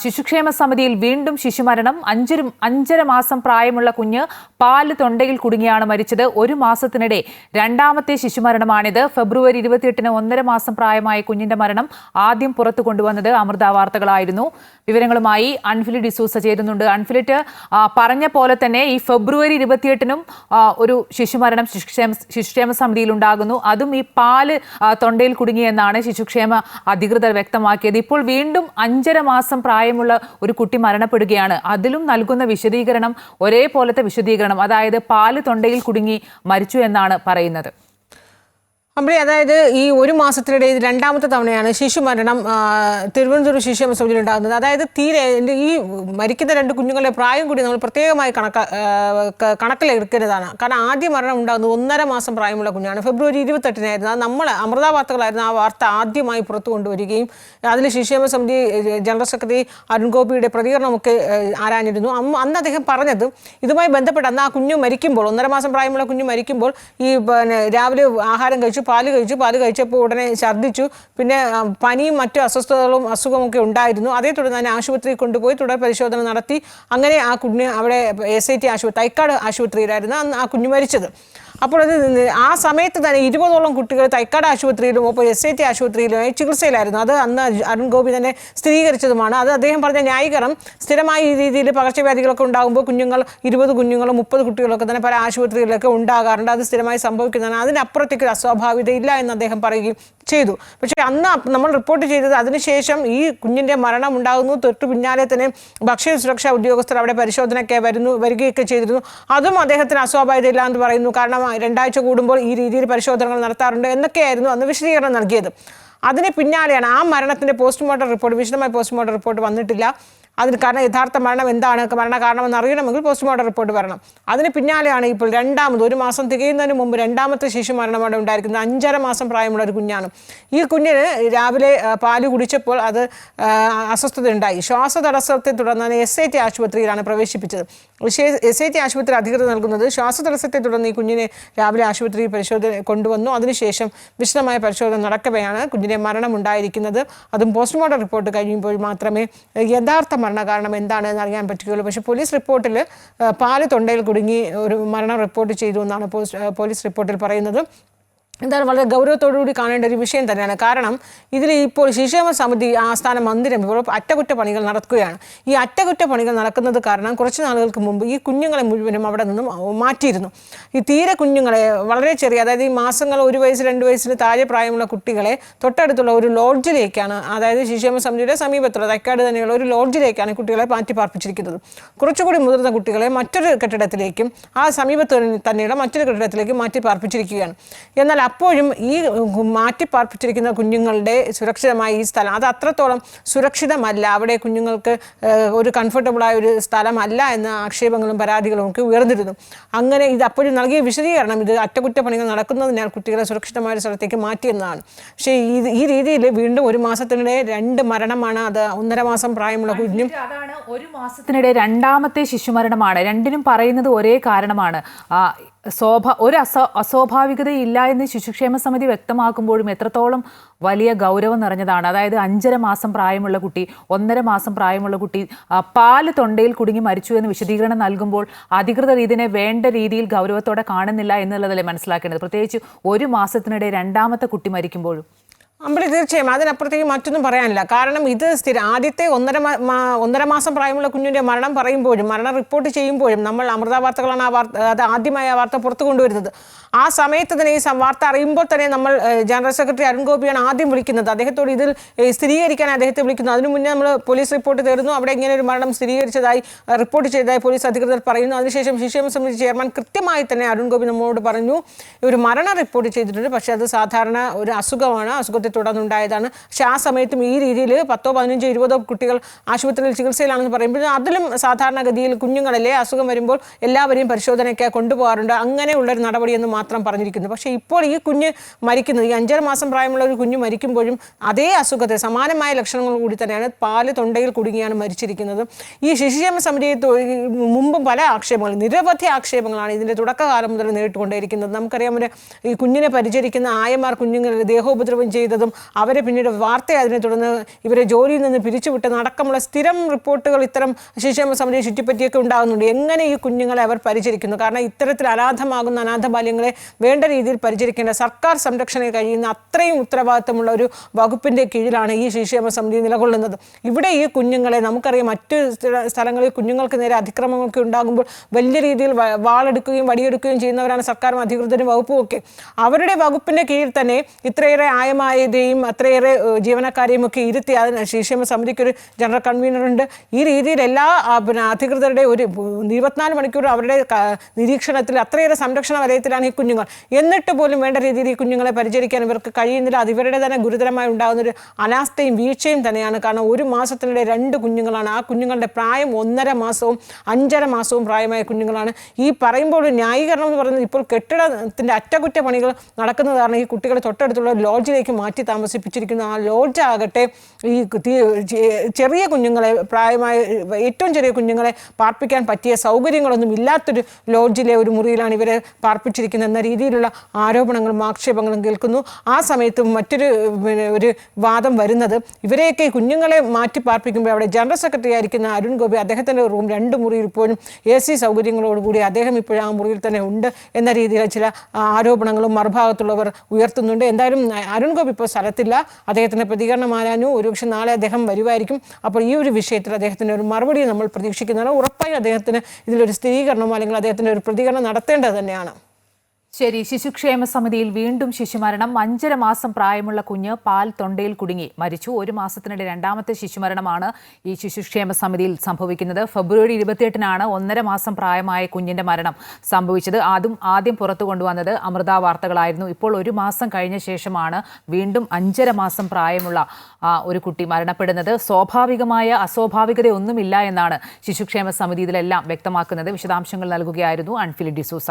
ശിശുക്ഷേമ സമിതിയിൽ വീണ്ടും ശിശുമരണം. 5.5 മാസം പ്രായമുള്ള കുഞ്ഞ് പാല് തൊണ്ടയിൽ കുടുങ്ങിയാണ് മരിച്ചത്. ഒരു മാസത്തിനിടെ രണ്ടാമത്തെ ശിശുമരണമാണിത്. ഫെബ്രുവരി 28-ന് 1.5 മാസം പ്രായമായ കുഞ്ഞിന്റെ മരണം ആദ്യം പുറത്തു കൊണ്ടുവന്നത് അമൃത വാർത്തകളായിരുന്നു. വിവരങ്ങളുമായി അൻഫിലിറ്റ് ഡിസൂസ ചേരുന്നുണ്ട്. അൻഫിലിറ്റ്, പറഞ്ഞ പോലെ തന്നെ ഈ ഫെബ്രുവരി 28-നും ഒരു ശിശുമരണം ശിശുക്ഷേമ സമിതിയിൽ ഉണ്ടാകുന്നു. അതും ഈ പാല് തൊണ്ടയിൽ കുടുങ്ങിയെന്നാണ് ശിശുക്ഷേമ അധികൃതർ വ്യക്തമാക്കിയത്. ഇപ്പോൾ വീണ്ടും 5.5 മാസം പ്രായമുള്ള ഒരു കുട്ടി മരണപ്പെടുകയാണ്. അതിലും നൽകുന്ന വിശദീകരണം ഒരേപോലത്തെ വിശദീകരണം, അതായത് പാല് തൊണ്ടയിൽ കുടുങ്ങി മരിച്ചു എന്നാണ് പറയുന്നത്. അതായത് ഈ ഒരു മാസത്തിനിടെ ഇത് രണ്ടാമത്തെ തവണയാണ് ശിശുമരണം തിരുവനന്തപുരം ശിശുക്ഷേമ സമിതിയിൽ ഉണ്ടാകുന്നത്. അതായത് തീരെ ഈ മരിക്കുന്ന രണ്ട് കുഞ്ഞുങ്ങളുടെ പ്രായം കൂടി നമ്മൾ പ്രത്യേകമായി കണക്കിലെടുക്കുന്നതാണ്. കാരണം ആദ്യ മരണം ഉണ്ടാകുന്നത് 1.5 മാസം പ്രായമുള്ള കുഞ്ഞാണ്. ഫെബ്രുവരി 28-നായിരുന്നു. അത് നമ്മൾ അമൃത വാർത്തകളായിരുന്നു ആ വാർത്ത ആദ്യമായി പുറത്തു കൊണ്ടുവരികയും അതിൽ ശിശുക്ഷേമ സമിതി ജനറൽ സെക്രട്ടറി അരുൺ ഗോപിയുടെ പ്രതികരണമൊക്കെ ആരാഞ്ഞിരുന്നു. അന്ന് അദ്ദേഹം പറഞ്ഞത് ഇതുമായി ബന്ധപ്പെട്ട് അന്ന് ആ കുഞ്ഞു മരിക്കുമ്പോൾ 1.5 മാസം പ്രായമുള്ള കുഞ്ഞു മരിക്കുമ്പോൾ ഈ രാവിലെ ആഹാരം കഴിച്ചു, പാല് കഴിച്ചപ്പോൾ ഉടനെ ഛർദ്ദിച്ചു, പിന്നെ പനിയും മറ്റു അസുഖമൊക്കെ ഉണ്ടായിരുന്നു. അതേ തുടർന്ന് തന്നെ ആശുപത്രിയിൽ കൊണ്ടുപോയി തുടർ പരിശോധന നടത്തി. അങ്ങനെ ആ കുഞ്ഞ് അവിടെ SIT ആശുപത്രി, തൈക്കാട് ആശുപത്രിയിലായിരുന്നു അന്ന് ആ കുഞ്ഞ് മരിച്ചത്. അപ്പോൾ അത് ആ സമയത്ത് തന്നെ 20ഓളം കുട്ടികൾ തൈക്കാട് ആശുപത്രിയിലും ഒപ്പം SIT ആശുപത്രിയിലുമായി ചികിത്സയിലായിരുന്നു. അത് അന്ന് അരുൺ ഗോപി തന്നെ സ്ഥിരീകരിച്ചതുമാണ്. അത് അദ്ദേഹം പറഞ്ഞ ന്യായീകരണം സ്ഥിരമായി ഈ രീതിയിൽ പകർച്ചവ്യാധികളൊക്കെ ഉണ്ടാകുമ്പോൾ 20 കുഞ്ഞുങ്ങളും 30 കുട്ടികളൊക്കെ തന്നെ പല ആശുപത്രികളിലൊക്കെ ഉണ്ടാകാറുണ്ട്. അത് സ്ഥിരമായി സംഭവിക്കുന്നതാണ്. അതിനപ്പുറത്തേക്ക് ഒരു അസ്വാഭാവികത ഇല്ല എന്ന് അദ്ദേഹം പറയുകയും ചെയ്തു. പക്ഷേ അന്ന് നമ്മൾ റിപ്പോർട്ട് ചെയ്തത് അതിനുശേഷം ഈ കുഞ്ഞിൻ്റെ മരണം ഉണ്ടാകുന്നു, തൊട്ടു പിന്നാലെ തന്നെ ഭക്ഷ്യ സുരക്ഷാ ഉദ്യോഗസ്ഥർ അവിടെ പരിശോധനയ്ക്ക് വരികയൊക്കെ ചെയ്തിരുന്നു. അതും അദ്ദേഹത്തിന് അസ്വാഭാവികത ഇല്ല എന്ന് പറയുന്നു. കാരണം 2 ആഴ്ച കൂടുമ്പോൾ ഈ രീതിയിൽ പരിശോധനകൾ നടത്താറുണ്ട് എന്നൊക്കെയായിരുന്നു അന്ന് വിശദീകരണം നൽകിയത്. അതിന് പിന്നാലെയാണ് ആ മരണത്തിൻ്റെ പോസ്റ്റ്മോർട്ടം റിപ്പോർട്ട്, വിശദമായ പോസ്റ്റ്മോർട്ടം റിപ്പോർട്ട് വന്നിട്ടില്ല. അതിന് കാരണം യഥാർത്ഥ മരണം എന്താണ്, മരണ കാരണമെന്ന് അറിയണമെങ്കിൽ പോസ്റ്റ്മോർട്ടം റിപ്പോർട്ട് വരണം. അതിന് പിന്നാലെയാണ് ഇപ്പോൾ രണ്ടാമത്, ഒരു മാസം തികയുന്നതിന് മുമ്പ് രണ്ടാമത്തെ ശിശു മരണമാണ് ഉണ്ടായിരിക്കുന്നത്. 5.5 മാസം പ്രായമുള്ള ഒരു കുഞ്ഞാണ്. ഈ കുഞ്ഞിന് രാവിലെ പാല് കുടിച്ചപ്പോൾ അത് അസ്വസ്ഥത ഉണ്ടായി. ശ്വാസതടസ്സത്തെ തുടർന്ന് SIT ആശുപത്രിയിലാണ് പ്രവേശിപ്പിച്ചത്. SIT ആശുപത്രി അധികൃതർ നൽകുന്നത് ശ്വാസതടസ്സത്തെ തുടർന്ന് ഈ കുഞ്ഞിനെ രാവിലെ ആശുപത്രിയിൽ പരിശോധന കൊണ്ടുവന്നു. അതിനുശേഷം വിശദമായ പരിശോധന നടക്കവെയാണ് കുഞ്ഞിനെ മരണം ഉണ്ടായിരിക്കുന്നത്. അതും പോസ്റ്റ്മോർട്ടം റിപ്പോർട്ട് കഴിയുമ്പോൾ മാത്രമേ യഥാർത്ഥ മരണകാരണം എന്താണെന്ന് അറിയാൻ പറ്റുകയുള്ളൂ. പക്ഷേ പോലീസ് റിപ്പോർട്ടിൽ പാല് തൊണ്ടയിൽ കുടുങ്ങി ഒരു മരണം റിപ്പോർട്ട് ചെയ്തു എന്നാണ് പോലീസ് റിപ്പോർട്ടിൽ പറയുന്നത്. എന്തായാലും വളരെ ഗൗരവത്തോടുകൂടി കാണേണ്ട ഒരു വിഷയം തന്നെയാണ്. കാരണം ഇതിൽ ഇപ്പോൾ ശിശുക്ഷേമ സമിതി ആസ്ഥാന മന്ദിരം ഇപ്പോൾ അറ്റകുറ്റപ്പണികൾ നടക്കുകയാണ്. ഈ അറ്റകുറ്റപ്പണികൾ നടക്കുന്നത് കാരണം കുറച്ച് നാളുകൾക്ക് മുമ്പ് ഈ കുഞ്ഞുങ്ങളെ മുഴുവനും അവിടെ നിന്നും മാറ്റിയിരുന്നു. ഈ തീരെ കുഞ്ഞുങ്ങളെ വളരെ ചെറിയ, അതായത് ഈ മാസങ്ങൾ 1 വയസ്സ് 2 വയസ്സിന് താഴെ പ്രായമുള്ള കുട്ടികളെ തൊട്ടടുത്തുള്ള ഒരു ലോഡ്ജിലേക്കാണ്, അതായത് ശിശുക്ഷേമ സമിതിയുടെ സമീപത്തുള്ള തൈക്കാട് തന്നെയുള്ള ഒരു ലോഡ്ജിലേക്കാണ് കുട്ടികളെ മാറ്റി പാർപ്പിച്ചിരിക്കുന്നത്. കുറച്ചുകൂടി മുതിർന്ന കുട്ടികളെ മറ്റൊരു കെട്ടിടത്തിലേക്കും ആ സമീപത്ത് തന്നെയുള്ള മറ്റൊരു കെട്ടിടത്തിലേക്കും മാറ്റി പാർപ്പിച്ചിരിക്കുകയാണ്. എന്നാൽ അപ്പോഴും ഈ മാറ്റിപ്പാർപ്പിച്ചിരിക്കുന്ന കുഞ്ഞുങ്ങളുടെ സുരക്ഷിതമായ ഈ സ്ഥലം അത് അത്രത്തോളം സുരക്ഷിതമല്ല, അവിടെ കുഞ്ഞുങ്ങൾക്ക് ഒരു കംഫർട്ടബിളായ ഒരു സ്ഥലമല്ല എന്ന ആക്ഷേപങ്ങളും പരാതികളും ഒക്കെ ഉയർന്നിരുന്നു. അങ്ങനെ ഇത് അപ്പോഴും നൽകിയ വിശദീകരണം ഇത് അറ്റകുറ്റപ്പണികൾ നടക്കുന്നതിനാൽ കുട്ടികളെ സുരക്ഷിതമായ ഒരു സ്ഥലത്തേക്ക് മാറ്റിയെന്നതാണ്. പക്ഷേ ഈ രീതിയിൽ വീണ്ടും ഒരു മാസത്തിനിടെ 2 മരണമാണ്. അത് 1.5 മാസം പ്രായമുള്ള കുഞ്ഞും. അതാണ് ഒരു മാസത്തിനിടെ രണ്ടാമത്തെ ശിശുമരണമാണ്. രണ്ടിനും പറയുന്നത് ഒരേ കാരണമാണ്. ഒരു അസ്വാഭാവികതയില്ല എന്ന് ശിശുക്ഷേമ സമിതി വ്യക്തമാക്കുമ്പോഴും എത്രത്തോളം വലിയ ഗൗരവം നിറഞ്ഞതാണ്. അതായത് 5.5 മാസം പ്രായമുള്ള കുട്ടി, 1.5 മാസം പ്രായമുള്ള കുട്ടി പാല് തൊണ്ടയിൽ കുടുങ്ങി മരിച്ചു എന്ന് വിശദീകരണം നൽകുമ്പോൾ അധികൃതർ ഇതിനെ വേണ്ട രീതിയിൽ ഗൗരവത്തോടെ കാണുന്നില്ല എന്നുള്ളതല്ലേ മനസ്സിലാക്കേണ്ടത്, പ്രത്യേകിച്ച് ഒരു മാസത്തിനിടെ രണ്ടാമത്തെ കുട്ടി മരിക്കുമ്പോഴും. തീർച്ചയായും അതിനപ്പുറത്തേക്ക് മറ്റൊന്നും പറയാനില്ല. കാരണം ഇത് ആദ്യത്തെ 1.5 മാസം പ്രായമുള്ള കുഞ്ഞിൻ്റെ മരണം പറയുമ്പോഴും മരണം റിപ്പോർട്ട് ചെയ്യുമ്പോഴും നമ്മൾ അമൃത വാർത്തകളാണ് അത് ആദ്യമായി ആ വാർത്ത പുറത്തു കൊണ്ടുവരുന്നത്. ആ സമയത്ത് തന്നെ ഈ വാർത്ത അറിയുമ്പോൾ തന്നെ നമ്മൾ ജനറൽ സെക്രട്ടറി അരുൺ ഗോപിയാണ് ആദ്യം വിളിക്കുന്നത്. അദ്ദേഹത്തോട് ഇതിൽ സ്ഥിരീകരിക്കാൻ അദ്ദേഹത്തെ വിളിക്കുന്നു. അതിനു മുന്നേ നമ്മൾ പോലീസ് റിപ്പോർട്ട് തരുന്നു. അവിടെ ഇങ്ങനെ ഒരു മരണം സ്ഥിരീകരിച്ചതായി റിപ്പോർട്ട് ചെയ്തതായി പോലീസ് അധികൃതർ പറയുന്നു. അതിനുശേഷം ശിശുക്ഷേമ സമിതി ചെയർമാൻ കൃത്യമായി തന്നെ അരുൺ ഗോപി നമ്മളോട് പറഞ്ഞു ഒരു മരണം റിപ്പോർട്ട് ചെയ്തിട്ടുണ്ട്, പക്ഷേ അത് സാധാരണ ഒരു അസുഖമാണ്, അസുഖത്തെ തുടർന്നുണ്ടായതാണ്. പക്ഷേ ആ സമയത്തും ഈ രീതിയിൽ 10, 15, 20 കുട്ടികൾ ആശുപത്രിയിൽ ചികിത്സയിലാണെന്ന് പറയുമ്പോൾ അതിലും സാധാരണഗതിയിൽ കുഞ്ഞുങ്ങളല്ലേ അസുഖം വരുമ്പോൾ എല്ലാവരെയും പരിശോധനയ്ക്ക് കൊണ്ടുപോകാറുണ്ട്, അങ്ങനെയുള്ളൊരു നടപടിയെന്ന് മാത്രം പറഞ്ഞിരിക്കുന്നു. പക്ഷേ ഇപ്പോൾ ഈ കുഞ്ഞ് മരിക്കുന്നത്, ഈ 5.5 മാസം പ്രായമുള്ള ഒരു കുഞ്ഞ് മരിക്കുമ്പോഴും അതേ അസുഖത്തെ സമാനമായ ലക്ഷണങ്ങൾ കൂടി തന്നെയാണ്, പാല് തൊണ്ടയിൽ കുടുങ്ങിയാണ് മരിച്ചിരിക്കുന്നത്. ഈ ശിശുക്ഷേമ സമിതിയെ മുമ്പും പല ആക്ഷേപങ്ങൾ, നിരവധി ആക്ഷേപങ്ങളാണ് ഇതിൻ്റെ തുടക്കകാലം മുതൽ നേരിട്ടുകൊണ്ടേയിരിക്കുന്നത്. നമുക്കറിയാം ഈ കുഞ്ഞിനെ പരിചരിക്കുന്ന ആയമാർ കുഞ്ഞുങ്ങളുടെ ദേഹോപദ്രവം ചെയ്തതും എന്നുള്ളതും അവരെ പിന്നീട് വാർത്ത അതിനെ തുടർന്ന് ഇവരെ ജോലിയിൽ നിന്ന് പിരിച്ചുവിട്ടെന്ന് അടക്കമുള്ള സ്ഥിരം റിപ്പോർട്ടുകൾ ഇത്തരം ശിശുക്ഷേമ സമിതിയെ ചുറ്റിപ്പറ്റിയൊക്കെ ഉണ്ടാകുന്നുണ്ട്. എങ്ങനെ ഈ കുഞ്ഞുങ്ങളെ അവർ പരിചരിക്കുന്നു? കാരണം ഇത്തരത്തിൽ അനാഥമാകുന്ന അനാഥ ബാല്യങ്ങളെ വേണ്ട രീതിയിൽ പരിചരിക്കേണ്ട സർക്കാർ സംരക്ഷണയിൽ കഴിയുന്ന അത്രയും ഉത്തരവാദിത്തമുള്ള ഒരു വകുപ്പിൻ്റെ കീഴിലാണ് ഈ ശിശുക്ഷേമ സമിതി നിലകൊള്ളുന്നത്. ഇവിടെ ഈ കുഞ്ഞുങ്ങളെ നമുക്കറിയാം, മറ്റ് സ്ഥലങ്ങളിൽ കുഞ്ഞുങ്ങൾക്ക് നേരെ അതിക്രമങ്ങളൊക്കെ ഉണ്ടാകുമ്പോൾ വലിയ രീതിയിൽ വാളെടുക്കുകയും വടിയെടുക്കുകയും ചെയ്യുന്നവരാണ് സർക്കാരും അധികൃതരും വകുപ്പും ഒക്കെ. അവരുടെ വകുപ്പിൻ്റെ കീഴിൽ തന്നെ ഇത്രയേറെ ആയമായതെയും അത്രയേറെ ജീവനക്കാരെയും ഒക്കെ ഇരുത്തി അതിന് ശിശുക്ഷേമ സമിതിക്കൊരു ജനറൽ കൺവീനറുണ്ട്. ഈ രീതിയിൽ എല്ലാ അധികൃതരുടെ ഒരു 24 മണിക്കൂർ അവരുടെ നിരീക്ഷണത്തിൽ അത്രയേറെ സംരക്ഷണ വലയത്തിലാണ് ഈ കുഞ്ഞുങ്ങൾ. എന്നിട്ട് പോലും വേണ്ട രീതിയിൽ ഈ കുഞ്ഞുങ്ങളെ പരിചരിക്കാൻ ഇവർക്ക് കഴിയുന്നില്ല. അത് ഇവരുടെ തന്നെ ഗുരുതരമായി ഉണ്ടാകുന്നൊരു അനാസ്ഥയും വീഴ്ചയും തന്നെയാണ്. കാരണം 1 മാസത്തിനിടെ 2 കുഞ്ഞുങ്ങളാണ്. ആ കുഞ്ഞുങ്ങളുടെ പ്രായം 1.5 മാസവും 5.5 മാസവും പ്രായമായ കുഞ്ഞുങ്ങളാണ്. ഈ പറയുമ്പോൾ ഒരു ന്യായീകരണം എന്ന് പറയുന്നത് ഇപ്പോൾ കെട്ടിടത്തിൻ്റെ അറ്റകുറ്റപ്പണികൾ നടക്കുന്നതാണ്. ഈ കുട്ടികളെ തൊട്ടടുത്തുള്ള ലോഡ്ജിലേക്ക് മാറ്റി താമസിപ്പിച്ചിരിക്കുന്നു. ആ ലോഡ്ജ് ആകട്ടെ ഈ ചെറിയ കുഞ്ഞുങ്ങളെ, പ്രായമായ ഏറ്റവും ചെറിയ കുഞ്ഞുങ്ങളെ പാർപ്പിക്കാൻ പറ്റിയ സൗകര്യങ്ങളൊന്നും ഇല്ലാത്തൊരു ലോഡ്ജിലെ ഒരു മുറിയിലാണ് ഇവരെ പാർപ്പിച്ചിരിക്കുന്നത് എന്ന രീതിയിലുള്ള ആരോപണങ്ങളും ആക്ഷേപങ്ങളും കേൾക്കുന്നു. ആ സമയത്ത് മറ്റൊരു ഒരു വാദം വരുന്നത്, ഇവരെയൊക്കെ കുഞ്ഞുങ്ങളെ മാറ്റി പാർപ്പിക്കുമ്പോൾ അവിടെ ജനറൽ സെക്രട്ടറി ആയിരിക്കുന്ന അരുൺ ഗോപി അദ്ദേഹത്തിൻ്റെ റൂം 2 മുറിയിൽ ഇപ്പോഴും AC സൗകര്യങ്ങളോടുകൂടി അദ്ദേഹം ഇപ്പോഴും ആ മുറിയിൽ തന്നെ ഉണ്ട് എന്ന രീതിയിൽ ചില ആരോപണങ്ങളും മറുഭാഗത്തുള്ളവർ ഉയർത്തുന്നുണ്ട്. എന്തായാലും അരുൺ ഗോപി ഇപ്പോൾ സ്ഥലത്തില്ല. അദ്ദേഹത്തിൻ്റെ പ്രതികരണം ആരാഞ്ഞു. ഒരുപക്ഷെ നാളെ അദ്ദേഹം വരുമായിരിക്കും. അപ്പോൾ ഈ ഒരു വിഷയത്തിൽ അദ്ദേഹത്തിൻ്റെ ഒരു മറുപടി നമ്മൾ പ്രതീക്ഷിക്കുന്നതാണ്. ഉറപ്പായും അദ്ദേഹത്തിന് ഇതിലൊരു സ്ഥിരീകരണമോ അല്ലെങ്കിൽ അദ്ദേഹത്തിൻ്റെ ഒരു പ്രതികരണം നടത്തേണ്ടത് തന്നെയാണ്. ശരി, ശിശുക്ഷേമ സമിതിയിൽ വീണ്ടും ശിശുമരണം. 5.5 മാസം പ്രായമുള്ള കുഞ്ഞ് പാൽ തൊണ്ടയിൽ കുടുങ്ങി മരിച്ചു. 1 മാസത്തിനിടെ 2ാമത്തെ ശിശുമരണമാണ് ഈ ശിശുക്ഷേമ സമിതിയിൽ സംഭവിക്കുന്നത്. ഫെബ്രുവരി 28-നാണ് 1.5 മാസം പ്രായമായ കുഞ്ഞിന്റെ മരണം സംഭവിച്ചത്. ആദ്യം പുറത്തു കൊണ്ടുവന്നത് അമൃത വാർത്തകളായിരുന്നു. ഇപ്പോൾ 1 മാസം കഴിഞ്ഞ ശേഷമാണ് വീണ്ടും 5.5 മാസം പ്രായമുള്ള ഒരു കുട്ടി മരണപ്പെടുന്നത്. സ്വാഭാവികമായ അസ്വാഭാവികതയൊന്നുമില്ല എന്നാണ് ശിശുക്ഷേമ സമിതി ഇതിലെല്ലാം വ്യക്തമാക്കുന്നത്. വിശദാംശങ്ങൾ നൽകുകയായിരുന്നു അൺഫിലി ഡിസൂസ.